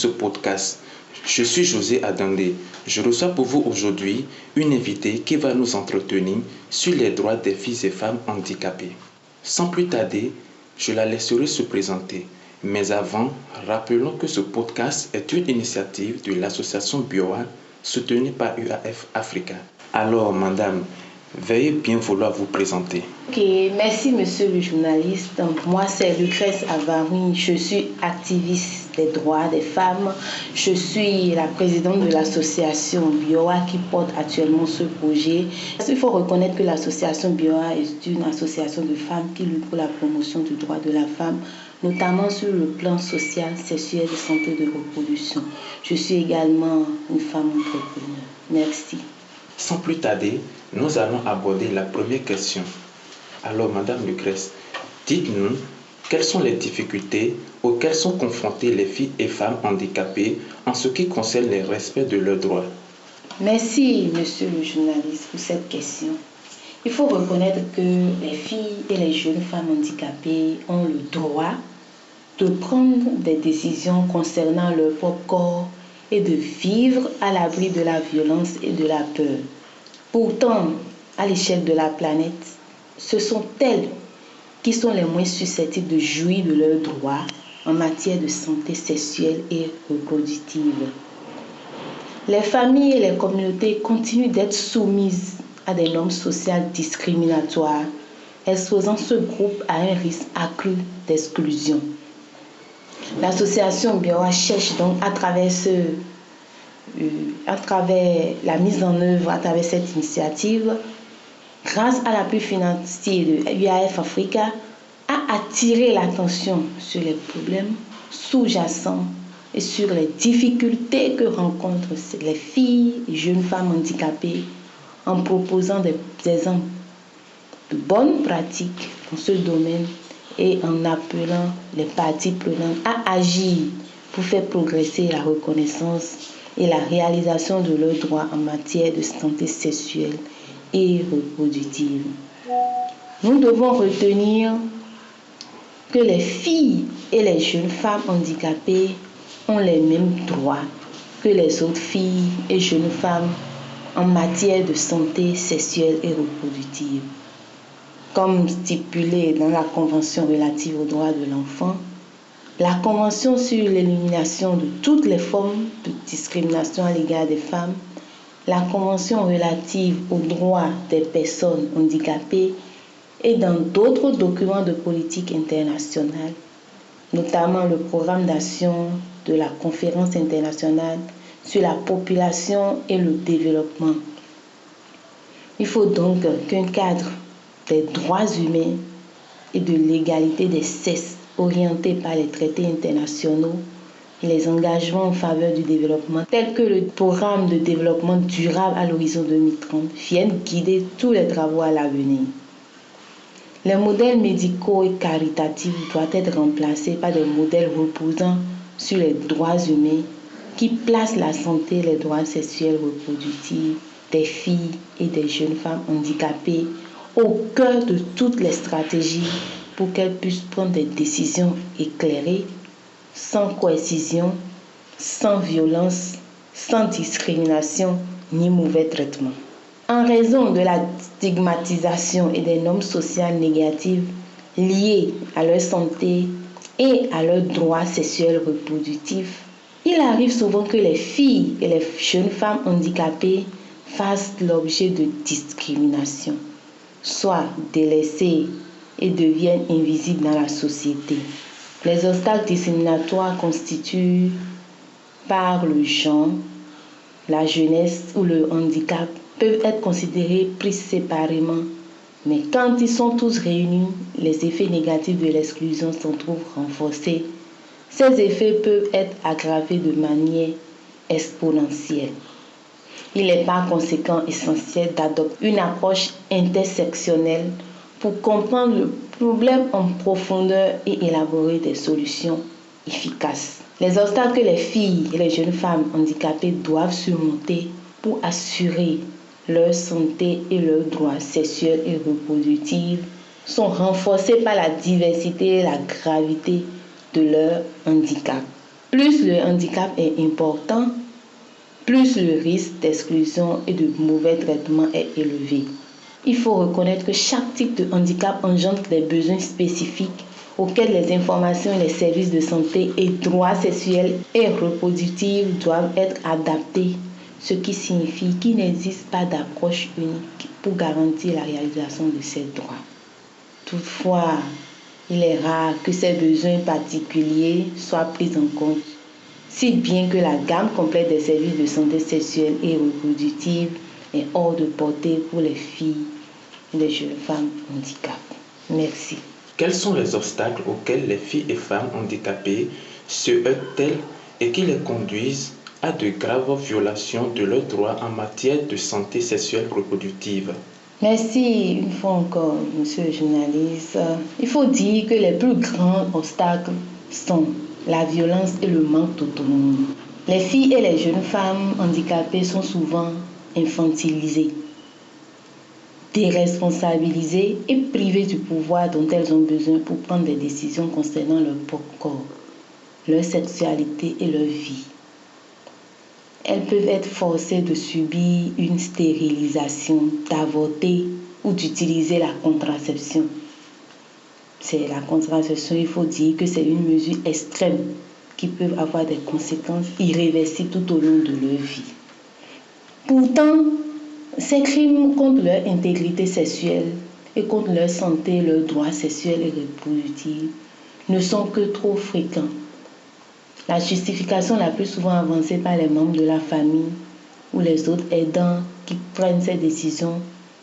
ce podcast. Je suis José Adandé. Je reçois pour vous aujourd'hui une invitée qui va nous entretenir sur les droits des filles et femmes handicapées. Sans plus tarder, je la laisserai se présenter. Mais avant, rappelons que ce podcast est une initiative de l'association BioA soutenue par UAF Africa. Alors, madame, veuillez bien vouloir vous présenter. Ok, merci monsieur le journaliste. Donc, moi c'est Lucrèce Avaroui, je suis activiste des droits des femmes. Je suis la présidente de l'association BioA qui porte actuellement ce projet. Il faut reconnaître que l'association BioA est une association de femmes qui lutte pour la promotion du droit de la femme, notamment sur le plan social, sexuel et santé de reproduction. Je suis également une femme entrepreneur. Merci. Sans plus tarder, nous allons aborder la première question. Alors, madame Lucrèce, dites-nous quelles sont les difficultés auxquelles sont confrontées les filles et femmes handicapées en ce qui concerne le respect de leurs droits. Merci, monsieur le journaliste, pour cette question. Il faut reconnaître que les filles et les jeunes femmes handicapées ont le droit de prendre des décisions concernant leur propre corps et de vivre à l'abri de la violence et de la peur. Pourtant, à l'échelle de la planète, ce sont elles qui sont les moins susceptibles de jouir de leurs droits en matière de santé sexuelle et reproductive. Les familles et les communautés continuent d'être soumises à des normes sociales discriminatoires, exposant ce groupe à un risque accru d'exclusion. L'association BioA cherche donc à travers la mise en œuvre, à travers cette initiative, grâce à l'appui financier de UAF Africa, à attirer l'attention sur les problèmes sous-jacents et sur les difficultés que rencontrent les filles et jeunes femmes handicapées en proposant des exemples de bonnes pratiques dans ce domaine et en appelant les parties prenantes à agir pour faire progresser la reconnaissance et la réalisation de leurs droits en matière de santé sexuelle et reproductive. Nous devons retenir que les filles et les jeunes femmes handicapées ont les mêmes droits que les autres filles et jeunes femmes en matière de santé sexuelle et reproductive. Comme stipulé dans la Convention relative aux droits de l'enfant, la Convention sur l'élimination de toutes les formes de discrimination à l'égard des femmes, la Convention relative aux droits des personnes handicapées et dans d'autres documents de politique internationale, notamment le programme d'action de la Conférence internationale sur la population et le développement. Il faut donc qu'un cadre des droits humains et de l'égalité des sexes orienté par les traités internationaux et les engagements en faveur du développement, tels que le programme de développement durable à l'horizon 2030, viennent guider tous les travaux à l'avenir. Les modèles médicaux et caritatifs doivent être remplacés par des modèles reposant sur les droits humains qui placent la santé et les droits sexuels reproductifs des filles et des jeunes femmes handicapées au cœur de toutes les stratégies pour qu'elles puissent prendre des décisions éclairées, sans coercition, sans violence, sans discrimination ni mauvais traitement. En raison de la stigmatisation et des normes sociales négatives liées à leur santé et à leurs droits sexuels reproductifs, il arrive souvent que les filles et les jeunes femmes handicapées fassent l'objet de discrimination, soit délaissées et deviennent invisibles dans la société. Les obstacles discriminatoires constituent par le genre, la jeunesse ou le handicap peuvent être considérés pris séparément, mais quand ils sont tous réunis, les effets négatifs de l'exclusion s'en trouvent renforcés. Ces effets peuvent être aggravés de manière exponentielle. Il est par conséquent essentiel d'adopter une approche intersectionnelle pour comprendre le problème en profondeur et élaborer des solutions efficaces. Les obstacles que les filles et les jeunes femmes handicapées doivent surmonter pour assurer leur santé et leurs droits sexuels et reproductifs sont renforcés par la diversité et la gravité de leur handicap. Plus le handicap est important, plus le risque d'exclusion et de mauvais traitement est élevé. Il faut reconnaître que chaque type de handicap engendre des besoins spécifiques auxquels les informations et les services de santé et droits sexuels et reproductifs doivent être adaptés, ce qui signifie qu'il n'existe pas d'approche unique pour garantir la réalisation de ces droits. Toutefois, il est rare que ces besoins particuliers soient pris en compte, si bien que la gamme complète des services de santé sexuelle et reproductive est hors de portée pour les filles et les jeunes femmes handicapées. Merci. Quels sont les obstacles auxquels les filles et femmes handicapées se heurtent-elles et qui les conduisent à de graves violations de leurs droits en matière de santé sexuelle reproductive? Merci une fois encore, monsieur le journaliste. Il faut dire que les plus grands obstacles sont la violence et le manque d'autonomie. Les filles et les jeunes femmes handicapées sont souvent infantilisées, déresponsabilisées et privées du pouvoir dont elles ont besoin pour prendre des décisions concernant leur propre corps, leur sexualité et leur vie. Elles peuvent être forcées de subir une stérilisation, d'avorter ou d'utiliser la contraception. C'est la contraception, il faut dire que c'est une mesure extrême qui peut avoir des conséquences irréversibles tout au long de leur vie. Pourtant, ces crimes contre leur intégrité sexuelle et contre leur santé, leurs droits sexuels et reproductifs ne sont que trop fréquents. La justification la plus souvent avancée par les membres de la famille ou les autres aidants qui prennent ces décisions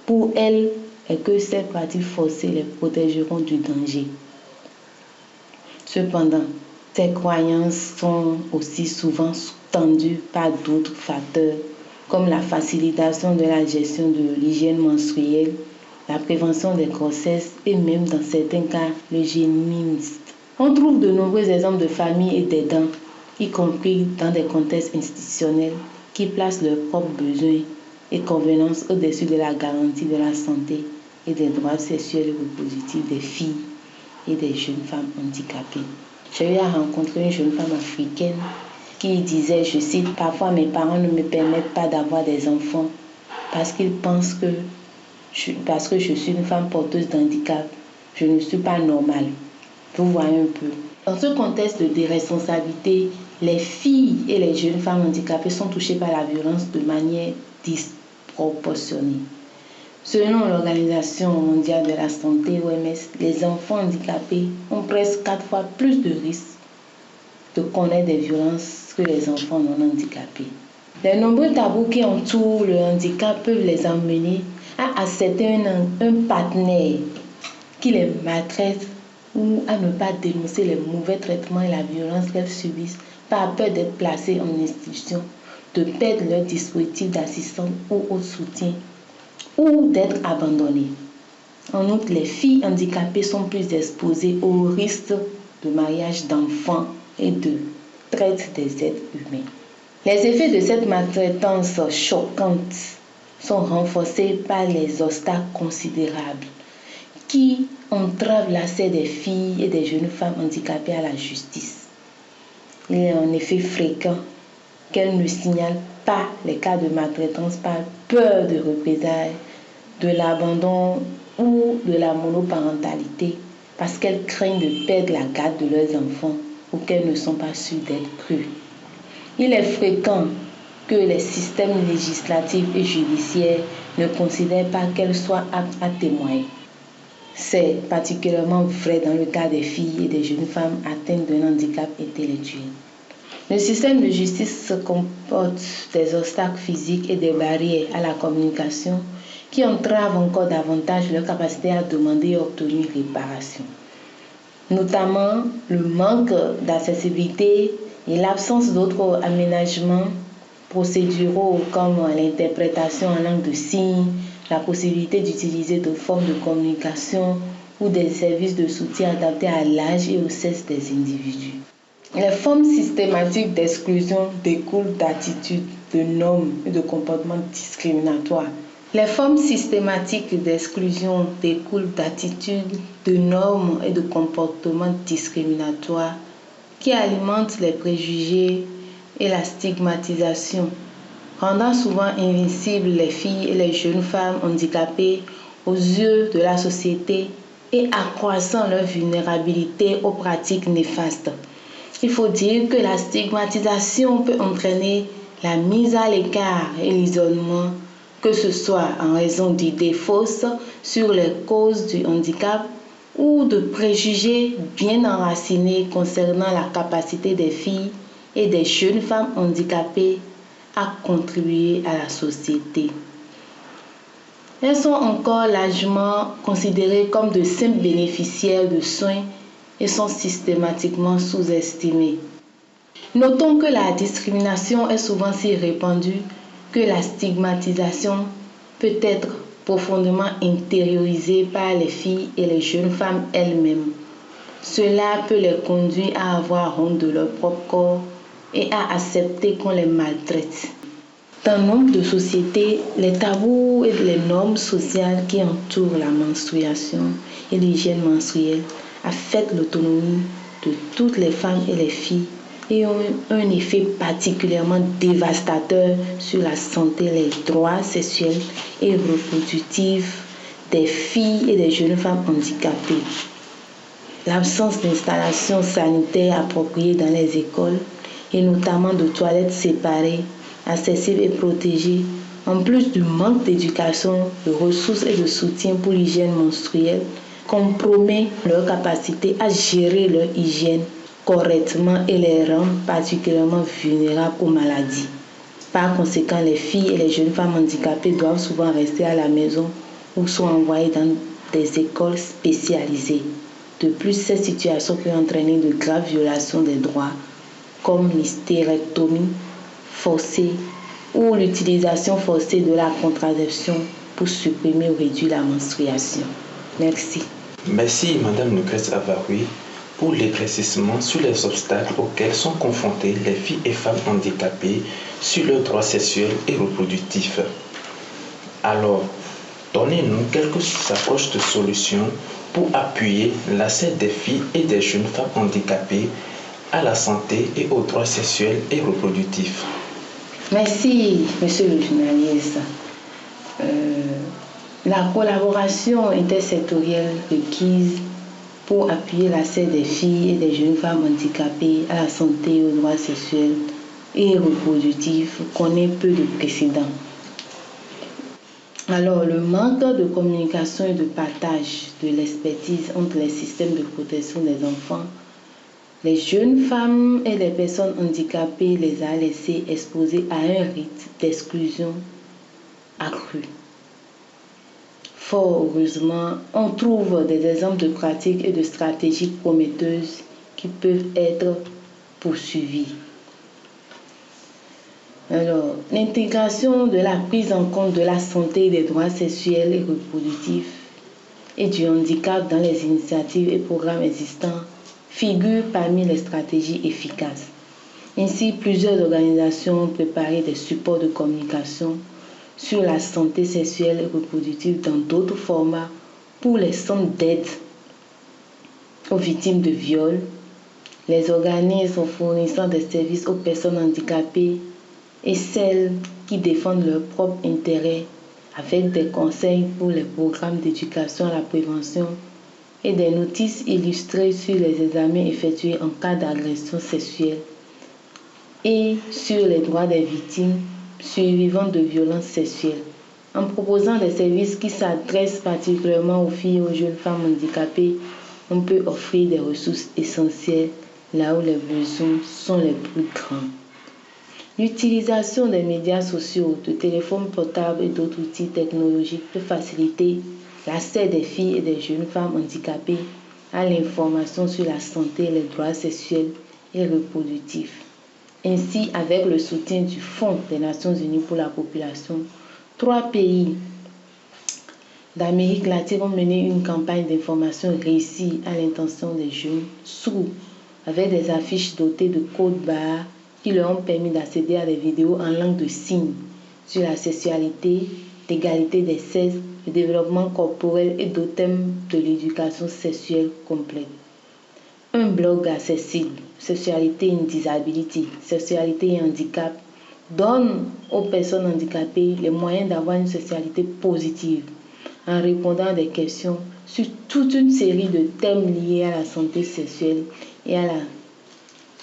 pour elles est que ces pratiques forcées les protégeront du danger. Cependant, ces croyances sont aussi souvent sous-tendues par d'autres facteurs comme la facilitation de la gestion de l'hygiène menstruelle, la prévention des grossesses et même dans certains cas l'eugénie mixte. On trouve de nombreux exemples de familles et d'aidants, y compris dans des contextes institutionnels, qui placent leurs propres besoins et convenances au-dessus de la garantie de la santé et des droits sexuels et reproductifs des filles et des jeunes femmes handicapées. J'ai eu à rencontrer une jeune femme africaine qui disait, je cite, « Parfois mes parents ne me permettent pas d'avoir des enfants parce qu'ils pensent que parce que je suis une femme porteuse d'handicap, je ne suis pas normale. » Vous voyez un peu. Dans ce contexte de déresponsabilité, les filles et les jeunes femmes handicapées sont touchées par la violence de manière disproportionnée. Selon l'Organisation mondiale de la santé, OMS, les enfants handicapés ont presque 4 fois plus de risques de connaître des violences que les enfants non handicapés. Les nombreux tabous qui entourent le handicap peuvent les emmener à accepter un partenaire qui les maltraite ou à ne pas dénoncer les mauvais traitements et la violence qu'elles subissent par peur d'être placées en institution, de perdre leur dispositif d'assistance ou autre soutien ou d'être abandonnées. En outre, les filles handicapées sont plus exposées au risque de mariage d'enfants et de traite des êtres humains. Les effets de cette maltraitance choquante sont renforcés par les obstacles considérables qui entravent l'accès des filles et des jeunes femmes handicapées à la justice. Il est en effet fréquent qu'elles ne signalent pas les cas de maltraitance par peur de représailles, de l'abandon ou de la monoparentalité parce qu'elles craignent de perdre la garde de leurs enfants ou qu'elles ne sont pas sûres d'être crues. Il est fréquent que les systèmes législatifs et judiciaires ne considèrent pas qu'elles soient aptes à témoigner. C'est particulièrement vrai dans le cas des filles et des jeunes femmes atteintes d'un handicap intellectuel. Le système de justice comporte des obstacles physiques et des barrières à la communication qui entravent encore davantage leur capacité à demander et obtenir réparation. Notamment le manque d'accessibilité et l'absence d'autres aménagements procéduraux comme l'interprétation en langue de signes, la possibilité d'utiliser d'autres formes de communication ou des services de soutien adaptés à l'âge et au sexe des individus. Les formes systématiques d'exclusion découlent d'attitudes, de normes et de comportements discriminatoires. Les formes systématiques d'exclusion découlent d'attitudes, de normes et de comportements discriminatoires qui alimente les préjugés et la stigmatisation, rendant souvent invisibles les filles et les jeunes femmes handicapées aux yeux de la société et accroissant leur vulnérabilité aux pratiques néfastes. Il faut dire que la stigmatisation peut entraîner la mise à l'écart et l'isolement, que ce soit en raison d'idées fausses sur les causes du handicap ou de préjugés bien enracinés concernant la capacité des filles et des jeunes femmes handicapées à contribuer à la société. Elles sont encore largement considérées comme de simples bénéficiaires de soins et sont systématiquement sous-estimées. Notons que la discrimination est souvent si répandue que la stigmatisation peut être profondément intériorisée par les filles et les jeunes femmes elles-mêmes. Cela peut les conduire à avoir honte de leur propre corps et à accepter qu'on les maltraite. Dans nombre de sociétés, les tabous et les normes sociales qui entourent la menstruation et l'hygiène menstruelle affectent l'autonomie de toutes les femmes et les filles et ont un effet particulièrement dévastateur sur la santé et les droits sexuels et reproductifs des filles et des jeunes femmes handicapées. L'absence d'installations sanitaires appropriées dans les écoles et notamment de toilettes séparées, accessibles et protégées, en plus du manque d'éducation, de ressources et de soutien pour l'hygiène menstruelle, compromet leur capacité à gérer leur hygiène correctement et les rend particulièrement vulnérables aux maladies. Par conséquent, les filles et les jeunes femmes handicapées doivent souvent rester à la maison ou sont envoyées dans des écoles spécialisées. De plus, cette situation peut entraîner de graves violations des droits, comme l'hystérectomie forcée ou l'utilisation forcée de la contraception pour supprimer ou réduire la menstruation. Merci. Merci, Madame Lucrèce Avaroui, pour l'éclaircissement sur les obstacles auxquels sont confrontées les filles et femmes handicapées sur leurs droits sexuels et reproductifs. Alors, donnez-nous quelques approches de solutions pour appuyer l'accès des filles et des jeunes femmes handicapées à la santé et aux droits sexuels et reproductifs. Merci, monsieur le journaliste. La collaboration intersectorielle requise pour appuyer l'accès des filles et des jeunes femmes handicapées à la santé et aux droits sexuels et reproductifs connaît peu de précédents. Alors, le manque de communication et de partage de l'expertise entre les systèmes de protection des enfants, les jeunes femmes et les personnes handicapées les a laissées exposées à un rythme d'exclusion accru. Fort heureusement, on trouve des exemples de pratiques et de stratégies prometteuses qui peuvent être poursuivies. Alors, l'intégration de la prise en compte de la santé et des droits sexuels et reproductifs et du handicap dans les initiatives et programmes existants figure parmi les stratégies efficaces. Ainsi, plusieurs organisations ont préparé des supports de communication sur la santé sexuelle et reproductive dans d'autres formats pour les centres d'aide aux victimes de viols, les organismes fournissant des services aux personnes handicapées et celles qui défendent leurs propres intérêts avec des conseils pour les programmes d'éducation à la prévention et des notices illustrées sur les examens effectués en cas d'agression sexuelle et sur les droits des victimes survivantes de violences sexuelles. En proposant des services qui s'adressent particulièrement aux filles et aux jeunes femmes handicapées, on peut offrir des ressources essentielles là où les besoins sont les plus grands. L'utilisation des médias sociaux, de téléphones portables et d'autres outils technologiques peut faciliter l'accès des filles et des jeunes femmes handicapées à l'information sur la santé et les droits sexuels et reproductifs. Ainsi, avec le soutien du Fonds des Nations Unies pour la population, 3 pays d'Amérique latine ont mené une campagne d'information réussie à l'intention des jeunes sourds, avec des affiches dotées de codes barres qui leur ont permis d'accéder à des vidéos en langue de signes sur la sexualité, l'égalité des sexes, le développement corporel et d'autres thèmes de l'éducation sexuelle complète. un blog accessible, Sexualité and Disability, Sexualité et handicap, donne aux personnes handicapées les moyens d'avoir une sexualité positive en répondant à des questions sur toute une série de thèmes liés à la santé sexuelle et à la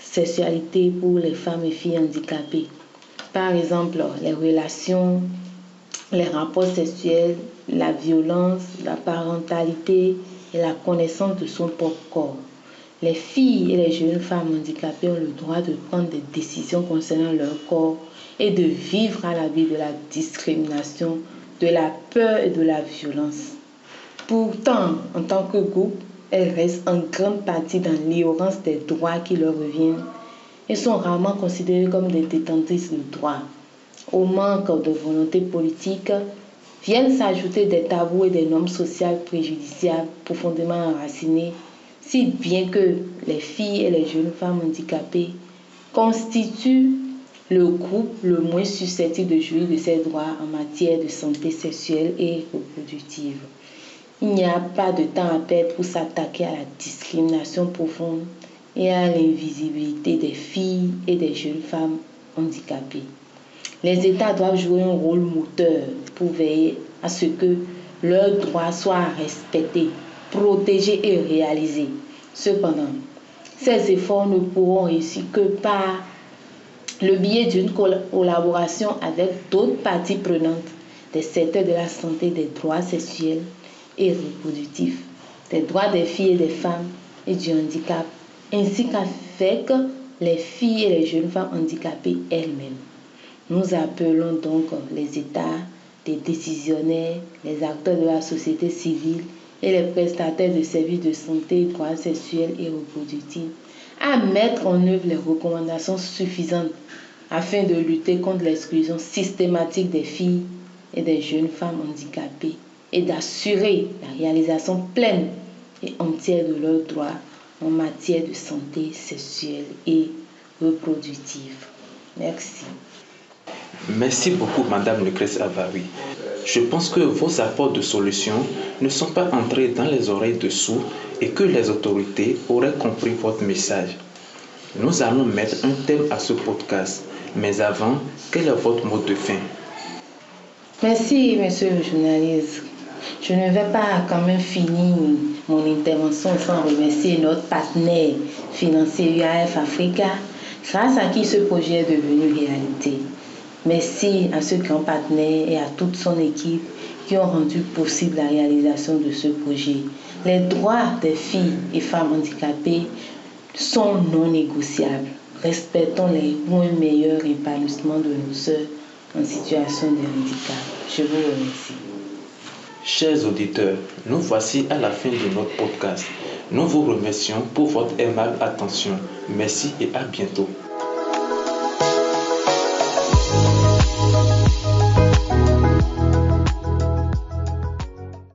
sexualité pour les femmes et filles handicapées. Par exemple, les relations, les rapports sexuels, la violence, la parentalité et la connaissance de son propre corps. Les filles et les jeunes femmes handicapées ont le droit de prendre des décisions concernant leur corps et de vivre à l'abri de la discrimination, de la peur et de la violence. Pourtant, en tant que groupe, elles restent en grande partie dans l'ignorance des droits qui leur reviennent et sont rarement considérées comme des détentrices de droits. Au manque de volonté politique, viennent s'ajouter des tabous et des normes sociales préjudiciables profondément enracinées, si bien que les filles et les jeunes femmes handicapées constituent le groupe le moins susceptible de jouir de ses droits en matière de santé sexuelle et reproductive. Il n'y a pas de temps à perdre pour s'attaquer à la discrimination profonde et à l'invisibilité des filles et des jeunes femmes handicapées. Les États doivent jouer un rôle moteur pour veiller à ce que leurs droits soient respectés, protégés et réalisés. Cependant, ces efforts ne pourront réussir que par le biais d'une collaboration avec d'autres parties prenantes des secteurs de la santé, des droits sexuels et reproductifs, des droits des filles et des femmes et du handicap, ainsi qu'avec les filles et les jeunes femmes handicapées elles-mêmes. Nous appelons donc les États, les décisionnaires, les acteurs de la société civile et les prestataires de services de santé, droits sexuels et reproductifs à mettre en œuvre les recommandations suffisantes afin de lutter contre l'exclusion systématique des filles et des jeunes femmes handicapées et d'assurer la réalisation pleine et entière de leurs droits en matière de santé sexuelle et reproductive. Merci. Merci beaucoup, Madame Lucrèce Avaoui. Je pense que vos apports de solutions ne sont pas entrés dans les oreilles de sourds et que les autorités auraient compris votre message. Nous allons mettre un thème à ce podcast, mais avant, quel est votre mot de fin? Merci, monsieur le journaliste. Je ne vais pas quand même finir mon intervention sans remercier notre partenaire financier UAF Africa, grâce à qui ce projet est devenu réalité. Merci à ce grand partenaire et à toute son équipe qui ont rendu possible la réalisation de ce projet. Les droits des filles et femmes handicapées sont non négociables. Respectons-les pour un meilleur épanouissement de nos sœurs en situation de handicap. Je vous remercie. Chers auditeurs, nous voici à la fin de notre podcast. Nous vous remercions pour votre aimable attention. Merci et à bientôt.